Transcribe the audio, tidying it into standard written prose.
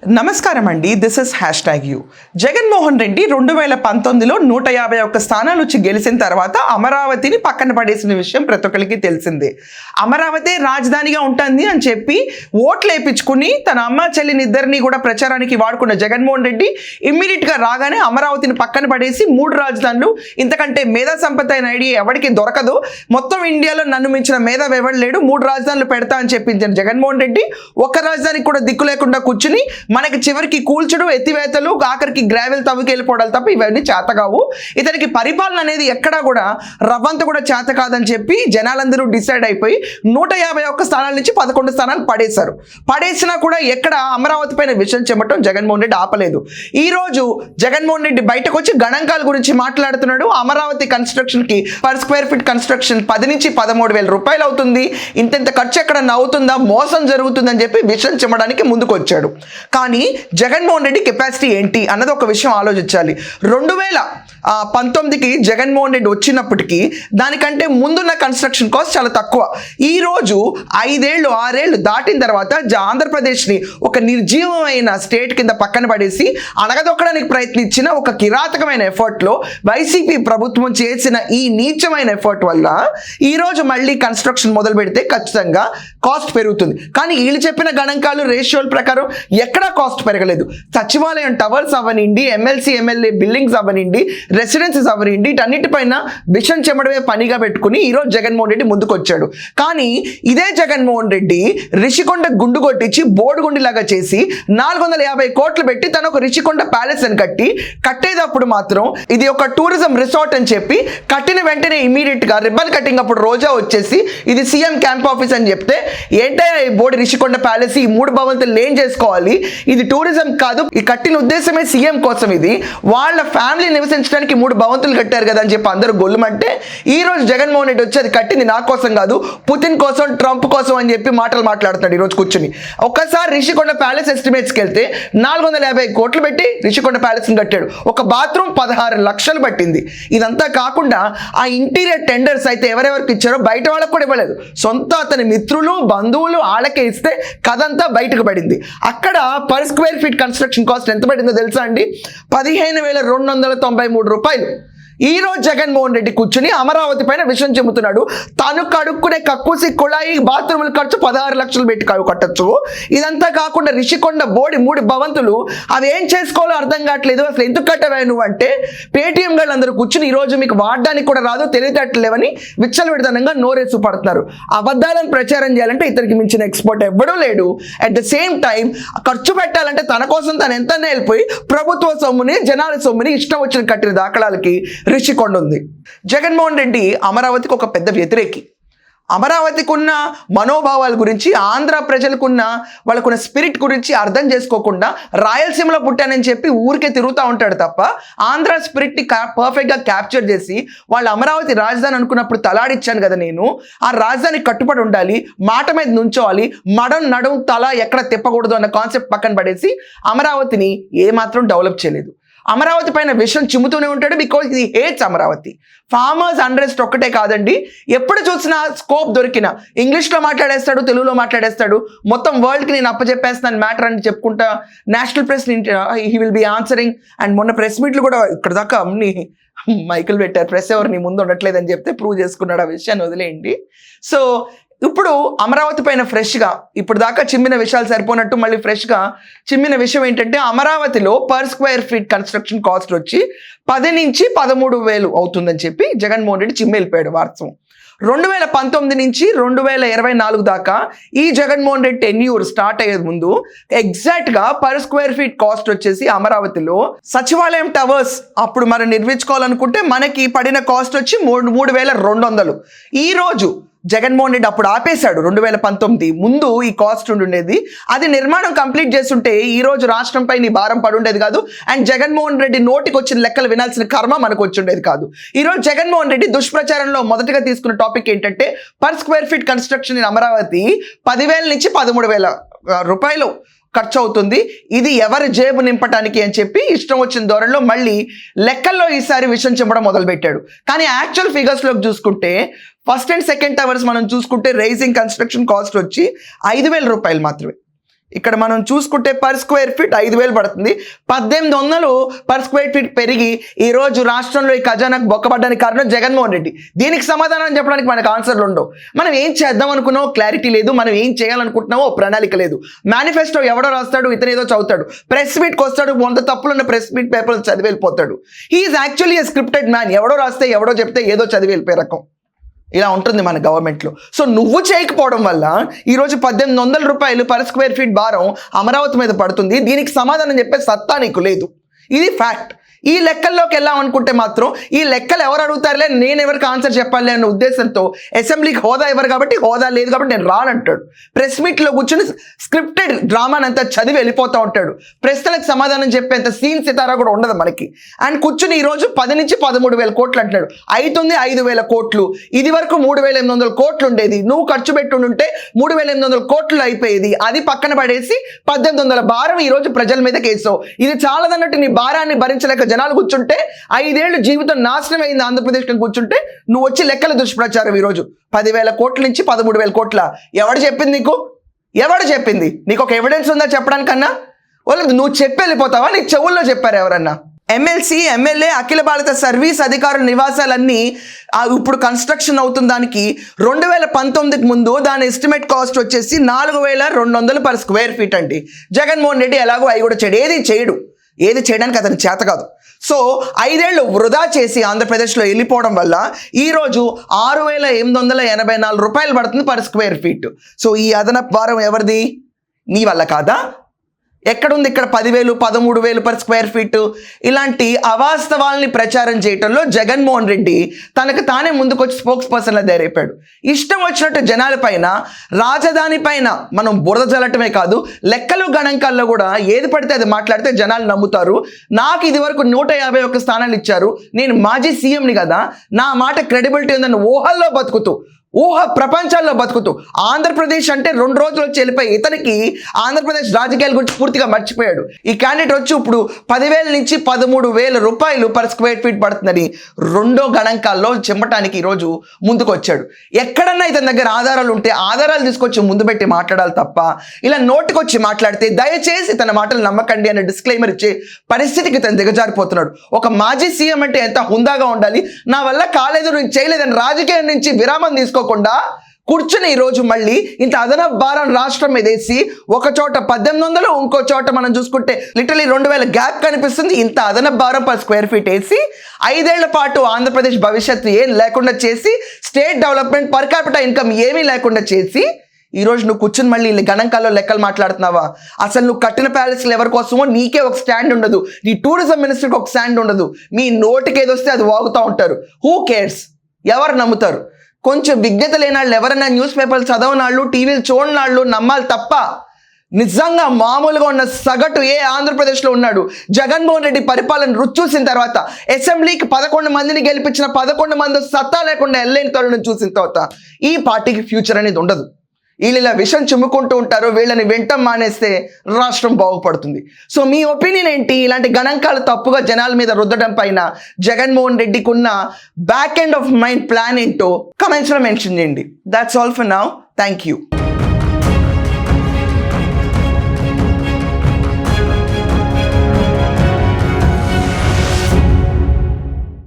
నమస్కారం అండి, this is #యూ. జగన్మోహన్ రెడ్డి 2019లో 151 స్థానాలు వచ్చి గెలిచిన తర్వాత అమరావతిని పక్కన పడేసిన విషయం ప్రతి ఒక్కరికి తెలిసిందే. అమరావతి రాజధానిగా ఉంటుంది అని చెప్పి ఓట్లు వేయించుకుని తన అమ్మ చెల్లిని ఇద్దరిని కూడా ప్రచారానికి వాడుకున్న జగన్మోహన్ రెడ్డి ఇమ్మీడియట్గా రాగానే అమరావతిని పక్కన పడేసి 3 రాజధానులు, ఇంతకంటే మేధా సంపత్తి అయిన ఐడియా ఎవరికి దొరకదు, మొత్తం ఇండియాలో నన్ను మించిన మేధావి ఎవరు లేడు, 3 రాజధానులు పెడతా అని చెప్పించిన జగన్మోహన్ రెడ్డి ఒక్క రాజధానికి కూడా దిక్కు లేకుండా కూర్చుని మనకి చివరికి కూల్చుడు, ఎత్తివేతలు, ఆఖరికి గ్రావెల్ తవ్వుకి వెళ్ళిపోవడాలు తప్ప ఇవన్నీ చేత కావు. ఇతనికి పరిపాలన అనేది ఎక్కడా కూడా రవ్వంత కూడా చేత కాదని చెప్పి జనాలందరూ డిసైడ్ అయిపోయి 151 స్థానాల నుంచి 11 స్థానాలు పడేశారు. పడేసినా కూడా ఎక్కడ అమరావతి పైన విషయం చెమ్మటం జగన్మోహన్ రెడ్డి ఆపలేదు. ఈ రోజు జగన్మోహన్ రెడ్డి బయటకు వచ్చి గణాంకాల గురించి మాట్లాడుతున్నాడు. అమరావతి కన్స్ట్రక్షన్ కి పర్ స్క్వేర్ ఫీట్ కన్స్ట్రక్షన్ 10 నుంచి 13,000 రూపాయలు అవుతుంది, ఇంత ఖర్చు ఎక్కడన్నా అవుతుందా, మోసం జరుగుతుందని చెప్పి విషయం చెమ్మడానికి ముందుకు వచ్చాడు. కానీ జగన్మోహన్ రెడ్డి కెపాసిటీ ఏంటి అన్నది ఒక విషయం ఆలోచించాలి. 2019కి జగన్మోహన్ రెడ్డి వచ్చినప్పటికీ దానికంటే ముందున్న కన్స్ట్రక్షన్ కాస్ట్ చాలా తక్కువ. ఈరోజు 5 ఏళ్ళు 6 ఏళ్ళు దాటిన తర్వాత ఆంధ్రప్రదేశ్ని ఒక నిర్జీవమైన స్టేట్ కింద పక్కన పడేసి అణగదొక్కడానికి ప్రయత్నించిన ఒక కిరాతకమైన ఎఫర్ట్లో వైసీపీ ప్రభుత్వం చేసిన ఈ నీచమైన ఎఫర్ట్ వల్ల ఈరోజు మళ్ళీ కన్స్ట్రక్షన్ మొదలు పెడితే ఖచ్చితంగా కాస్ట్ పెరుగుతుంది. కానీ వీళ్ళు చెప్పిన గణాంకాలు రేషియోల ప్రకారం ఎక్కడా కాస్ట్ పెరగలేదు. సచివాలయం టవర్స్ అవ్వనిండి, ఎమ్మెల్సీ ఎమ్మెల్యే బిల్డింగ్స్ అవ్వనిండి, రెసిడెన్సీస్ అవ్వనిండి, వీటన్నిటిపైన విషం చెమ్మడమే పనిగా పెట్టుకుని ఈరోజు జగన్మోహన్ రెడ్డి ముందుకు వచ్చాడు. కానీ ఇదే జగన్మోహన్ రెడ్డి రిషికొండ గుండు కొట్టించి బోడుగుండిలాగా చేసి 450 కోట్లు పెట్టి తను ఒక రిషికొండ ప్యాలెస్ అని కట్టేటప్పుడు మాత్రం ఇది ఒక టూరిజం రిసార్ట్ అని చెప్పి కట్టిన వెంటనే ఇమీడియట్ గా రిబ్బన్ కటింగ్ అప్పుడు రోజా వచ్చేసి ఇది సీఎం క్యాంప్ ఆఫీస్ అని చెప్తే ఏంటో ఈ బోడి రిషికొండ ప్యాలెస్ ఈ 3 భవంతులు ఏం చేసుకోవాలి, ఇది టూరిజం కాదు, ఈ కట్టిన ఉద్దేశమే సీఎం కోసం, ఇది వాళ్ళ ఫ్యామిలీ నివసించడానికి 3 భవంతులు కట్టారు కదా అని చెప్పి అందరూ గొల్లుమంటే ఈ రోజు జగన్మోహన్ రెడ్డి వచ్చి అది కట్టింది నా కోసం కాదు, పుతిన్ కోసం, ట్రంప్ కోసం అని చెప్పి మాటలు మాట్లాడుతున్నాడు. ఈరోజు కూర్చుని ఒక్కసారి రిషికొండ ప్యాలెస్ ఎస్టిమేట్స్కి వెళ్తే 450 కోట్లు పెట్టి రిషికొండ ప్యాలెస్ ని కట్టాడు. ఒక బాత్రూమ్ 16 లక్షలు పట్టింది. ఇదంతా కాకుండా ఆ ఇంటీరియర్ టెండర్స్ అయితే ఎవరెవరికి ఇచ్చారో బయట వాళ్ళకు కూడా ఇవ్వలేదు, సొంత అతని మిత్రులు బంధువులు వాళ్ళకే ఇస్తే కథంతా బయటకు పడింది. అక్కడ per square feet construction cost ఎంత పడిందో తెలుసా అండి? 15,293 రూపాయలు. ఈ రోజు జగన్మోహన్ రెడ్డి కూర్చుని అమరావతి పైన విషయం చెబుతున్నాడు. తను కడుక్కునే కక్కుసి కుళాయి బాత్రూముల ఖర్చు 16 లక్షలు పెట్టి కట్టచ్చు. ఇదంతా కాకుండా రిషికొండ బోడి 3 భవంతులు అవి ఏం చేసుకోవాలో అర్థం కావట్లేదు, అసలు ఎందుకు కట్టవా నువ్వు అంటే పేటీఎం గాళ్ళు అందరూ కూర్చుని ఈరోజు మీకు వాడడానికి కూడా రాదు, తెలివితేటలేవని విచ్చలవిడతనంగా నోరేసు పడుతున్నారు. అబద్ధాలను ప్రచారం చేయాలంటే ఇతనికి మించిన ఎక్స్పర్ట్ ఎవ్వడూ లేడు. అట్ ద సేమ్ టైం ఖర్చు పెట్టాలంటే తన కోసం తను ఎంత వెళ్ళిపోయి ప్రభుత్వ సొమ్ముని, జనాల సొమ్ముని ఇష్టం వచ్చిన కట్టిన దాఖలాలకి రిషికొండ ఉంది. జగన్మోహన్ రెడ్డి అమరావతికి ఒక పెద్ద వ్యతిరేకి. అమరావతికి ఉన్న మనోభావాల గురించి, ఆంధ్ర ప్రజలకున్న వాళ్ళకున్న స్పిరిట్ గురించి అర్థం చేసుకోకుండా రాయలసీమలో పుట్టానని చెప్పి ఊరికే తిరుగుతూ ఉంటాడు తప్ప ఆంధ్ర స్పిరిట్ని పర్ఫెక్ట్గా క్యాప్చర్ చేసి వాళ్ళు అమరావతి రాజధాని అనుకున్నప్పుడు తలాడిచ్చాను కదా నేను, ఆ రాజధాని కట్టుబడి ఉండాలి, మాట మీద నుంచోవాలి, నడుం తల ఎక్కడ తిప్పకూడదు అన్న కాన్సెప్ట్ పక్కన పడేసి అమరావతిని ఏమాత్రం డెవలప్ చేయలేదు. అమరావతి పైన విషయం చిమ్ముతూనే ఉంటాడు, బికాజ్ ఇది హేట్స్ అమరావతి. ఫార్మర్స్ అండ్రెస్ట్ ఒక్కటే కాదండి, ఎప్పుడు చూసినా స్కోప్ దొరికిన ఇంగ్లీష్లో మాట్లాడేస్తాడు, తెలుగులో మాట్లాడేస్తాడు, మొత్తం వరల్డ్కి నేను అప్పచెప్పేస్తాను మ్యాటర్ అని చెప్పుకుంటా national press he will be answering. And మొన్న ప్రెస్ మీట్లు కూడా ఇక్కడ దాకా అన్ని మైకులు పెట్టారు, ప్రెస్ ఎవరు నీ ముందు ఉండట్లేదని చెప్తే ప్రూవ్ చేసుకున్నాడు. ఆ విషయాన్ని వదిలేయండి. సో ఇప్పుడు అమరావతి పైన ఫ్రెష్గా ఇప్పుడు దాకా చిమ్మిన విషయాలు సరిపోనట్టు మళ్ళీ ఫ్రెష్గా చిమ్మిన విషయం ఏంటంటే అమరావతిలో per square feet construction cost వచ్చి 10 నుంచి 13,000 అవుతుందని చెప్పి జగన్మోహన్ రెడ్డి చిమ్మి వెళ్ళిపోయాడు. వాస్తవం 2019 నుంచి 2024 దాకా ఈ జగన్మోహన్ రెడ్డి టెన్యూర్ స్టార్ట్ అయ్యే ముందు ఎగ్జాక్ట్గా పర్ స్క్వేర్ ఫీట్ కాస్ట్ వచ్చేసి అమరావతిలో సచివాలయం టవర్స్ అప్పుడు మనం నిర్మించుకోవాలనుకుంటే మనకి పడిన కాస్ట్ వచ్చి 3,200. ఈ రోజు జగన్మోహన్ రెడ్డి అప్పుడు ఆపేశాడు. 2019 ముందు ఈ కాస్ట్ ఉండేది, అది నిర్మాణం కంప్లీట్ చేస్తుంటే ఈ రోజు రాష్ట్రంపై నీ భారం పడుండేది కాదు. అండ్ జగన్మోహన్ రెడ్డి నోటికి వచ్చిన లెక్కలు వినాల్సిన కర్మ మనకు వచ్చి ఉండేది కాదు. ఈరోజు జగన్మోహన్ రెడ్డి దుష్ప్రచారంలో మొదటగా తీసుకున్న టాపిక్ ఏంటంటే per square feet construction in Amaravati 10,000 నుంచి 13,000 రూపాయలు ఖర్చు అవుతుంది, ఇది ఎవరి జేబు నింపటానికి అని చెప్పి ఇష్టం వచ్చిన ధోరణిలో మళ్ళీ లెక్కల్లో ఈసారి విషయం చెప్పడం మొదలుపెట్టాడు. కానీ యాక్చువల్ ఫిగర్స్లోకి చూసుకుంటే ఫస్ట్ అండ్ సెకండ్ టవర్స్ మనం చూసుకుంటే రైజింగ్ కన్స్ట్రక్షన్ కాస్ట్ వచ్చి 5,000 రూపాయలు మాత్రమే. ఇక్కడ మనం చూసుకుంటే పర్ స్క్వేర్ ఫీట్ 5,000 పడుతుంది. 1,800 పర్ స్క్వేర్ ఫీట్ పెరిగి ఈ రోజు రాష్ట్రంలో ఈ ఖజానాకు బొక్కబడ్డానికి కారణం జగన్మోహన్ రెడ్డి. దీనికి సమాధానం చెప్పడానికి మనకు ఆన్సర్లు ఉండవు. మనం ఏం చేద్దాం అనుకున్నామో క్లారిటీ లేదు, మనం ఏం చేయాలనుకుంటున్నామో ప్రణాళిక లేదు. మేనిఫెస్టో ఎవడో రాస్తాడు, ఇతను ఏదో చదువుతాడు, ప్రెస్ మీట్కి వస్తాడు, 100 తప్పులున్న ప్రెస్ మీట్ పేపర్లు చదివి వెళ్ళిపోతాడు. హీఈస్ యాక్చువల్లీ ఏ స్క్రిప్టెడ్ మ్యాన్. ఎవడో రాస్తే ఎవడో చెప్తే ఏదో చదివి వెళ్ళిపోయే రకం. ఇలా ఉంటుంది మన గవర్నమెంట్లో. సో నువ్వు చేయకపోవడం వల్ల ఈరోజు 1,800 రూపాయలు పర్ స్క్వేర్ ఫీట్ భారం అమరావతి మీద పడుతుంది. దీనికి సమాధానం చెప్పే సత్తా నీకు లేదు. ఇది ఫ్యాక్ట్. ఈ లెక్కల్లోకి వెళ్ళామనుకుంటే మాత్రం ఈ లెక్కలు ఎవరు అడుగుతారులే, నేను ఎవరికి ఆన్సర్ చెప్పాలి అన్న ఉద్దేశంతో అసెంబ్లీకి హోదా ఇవ్వరు కాబట్టి, హోదా లేదు కాబట్టి నేను రానంటాడు. ప్రెస్ మీట్లో కూర్చుని స్క్రిప్టెడ్ డ్రామానంతా చదివి వెళ్ళిపోతూ ఉంటాడు. ప్రశ్నలకు సమాధానం చెప్పేంత సీన్ సితారా కూడా ఉండదు మనకి. అండ్ కూర్చుని ఈరోజు 10 నుంచి 13,000 కోట్లు అంటున్నాడు. అవుతుంది 5,000 కోట్లు. ఇది వరకు 3,800 కోట్లు ఉండేది. నువ్వు ఖర్చు పెట్టుంటే 3,800 కోట్లు అయిపోయేది. అది పక్కన పడేసి 1,800 భారం ఈరోజు ప్రజల మీద కేసావు. ఇది చాలదన్నట్టు నీ భారాన్ని భరించలేక జనాలు కూర్చుంటే 5 ఏళ్ళు జీవితం నాశనం అయింది ఆంధ్రప్రదేశ్ కూర్చుంటే నువ్వు వచ్చి లెక్కల దుష్ప్రచారం ఈరోజు 10,000 కోట్ల నుంచి 13,000 కోట్ల. ఎవడు చెప్పింది నీకు? ఎవడు చెప్పింది నీకు? ఒక ఎవిడెన్స్ ఉందా చెప్పడానికన్నా? వాళ్ళు నువ్వు చెప్పి వెళ్ళిపోతావా? నీ చెవుల్లో చెప్పారు ఎవరన్నా? ఎమ్మెల్సీ, ఎమ్మెల్యే, అఖిల భారత సర్వీస్ అధికారుల నివాసాలన్నీ ఇప్పుడు కన్స్ట్రక్షన్ అవుతున్న దానికి 2019కి ముందు దాని ఎస్టిమేట్ కాస్ట్ వచ్చేసి 4,200 పర్ స్క్వేర్ ఫీట్ అండి. జగన్మోహన్ రెడ్డి ఎలాగో అవి కూడా చేయడు. ఏది చేయడానికి అతనికి చేత కాదు. సో 5 ఏళ్ళు వృధా చేసి ఆంధ్రప్రదేశ్లో వెళ్ళిపోవడం వల్ల ఈరోజు 6,884 రూపాయలు పడుతుంది పర్ స్క్వేర్ ఫీట్. సో ఈ అదనపు భారం ఎవరిది? నీ వల్ల కాదా? ఎక్కడుంది ఇక్కడ 10,000, 13,000 పర్ స్క్వేర్ ఫీట్? ఇలాంటి అవాస్తవాల్ని ప్రచారం చేయటంలో జగన్మోహన్ రెడ్డి తనకు తానే ముందుకొచ్చి స్పోక్స్ పర్సన్లా తయారైపోయాడు. ఇష్టం వచ్చినట్టు జనాల పైన, రాజధాని పైన మనం బురద జల్లటమే కాదు, లెక్కలు గణాంకాల్లో కూడా ఏది పడితే అది మాట్లాడితే జనాలు నమ్ముతారు. నాకు ఇది వరకు 151 స్థానాలు ఇచ్చారు, నేను మాజీ సీఎంని కదా, నా మాట క్రెడిబిలిటీ ఉందని ఊహల్లో బతుకుతూ, ఊహ ప్రపంచాల్లో బతుకుతూ ఆంధ్రప్రదేశ్ అంటే 2 రోజులు వచ్చి వెళ్ళిపోయి ఇతనికి ఆంధ్రప్రదేశ్ రాజకీయాల గురించి పూర్తిగా మర్చిపోయాడు. ఈ క్యాండిడేట్ వచ్చి ఇప్పుడు 10,000 నుంచి 13,000 రూపాయలు పర్ స్క్వేర్ ఫీట్ పడుతుందని 2వ గణాంకాల్లో చెమ్మటానికి ఈరోజు ముందుకు వచ్చాడు. ఎక్కడన్నా ఇతని దగ్గర ఆధారాలు ఉంటే ఆధారాలు తీసుకొచ్చి ముందు పెట్టి మాట్లాడాలి తప్ప ఇలా నోటికొచ్చి మాట్లాడితే దయచేసి తన మాటలు నమ్మకండి అనే డిస్క్లైమర్ ఇచ్చే పరిస్థితికి తను దిగజారిపోతున్నాడు. ఒక మాజీ సీఎం అంటే ఎంత హుందాగా ఉండాలి. నా వల్ల కాలేదు, నేను చేయలేదని రాజకీయం నుంచి విరామం తీసుకోకుండా కూర్చుని ఈరోజు మళ్ళీ ఇంత అదనపు భారం రాష్ట్రం మీద వేసి ఒక చోట 1,800, ఇంకో చోట మనం చూసుకుంటే లిటరలీ 2,000 గ్యాప్ కనిపిస్తుంది. ఇంత అదనపు భారం పర్ స్క్వేర్ ఫీట్ వేసి 5 ఏళ్ల పాటు ఆంధ్రప్రదేశ్ భవిష్యత్తు ఏం లేకుండా చేసి, state development, per capital income ఏమీ లేకుండా చేసి ఈరోజు నువ్వు కూర్చుని మళ్ళీ గణాంకాల్లో లెక్కలు మాట్లాడుతున్నావా? అసలు నువ్వు కట్టిన ప్యాలెస్లు ఎవరి కోసమో నీకే ఒక స్టాండ్ ఉండదు, నీ టూరిజం మినిస్టర్కి ఒక స్టాండ్ ఉండదు, మీ నోటికి ఏదొస్తే అది వాగుతూ ఉంటారు. Who cares? ఎవరు నమ్ముతారు? కొంచెం విజ్ఞత లేని వాళ్ళు, ఎవరైనా న్యూస్ పేపర్లు చదవనాళ్ళు, టీవీలు చూడనాళ్ళు నమ్మాలి తప్ప నిజంగా మామూలుగా ఉన్న సగటు ఆంధ్రప్రదేశ్లో ఉన్నాడు జగన్మోహన్ రెడ్డి పరిపాలన రుచి చూసిన తర్వాత, అసెంబ్లీకి 11 మందిని గెలిపించిన 11 మంది సత్తా లేకుండా ఎల్లైన తరుణం చూసిన తర్వాత ఈ పార్టీకి ఫ్యూచర్ అనేది ఉండదు. వీళ్ళు ఇలా విషం చిమ్ముకుంటూ ఉంటారు. వీళ్ళని వెంటం మానేస్తే రాష్ట్రం బాగుపడుతుంది. సో మీ ఒపీనియన్ ఏంటి? ఇలాంటి గణాంకాలు తప్పుగా జనాల మీద రుద్దడం పైన జగన్మోహన్ రెడ్డికి ఉన్న back end of mind plan ఏంటో కమెంట్స్లో మెన్షన్ చేయండి. That's all for now. Thank you.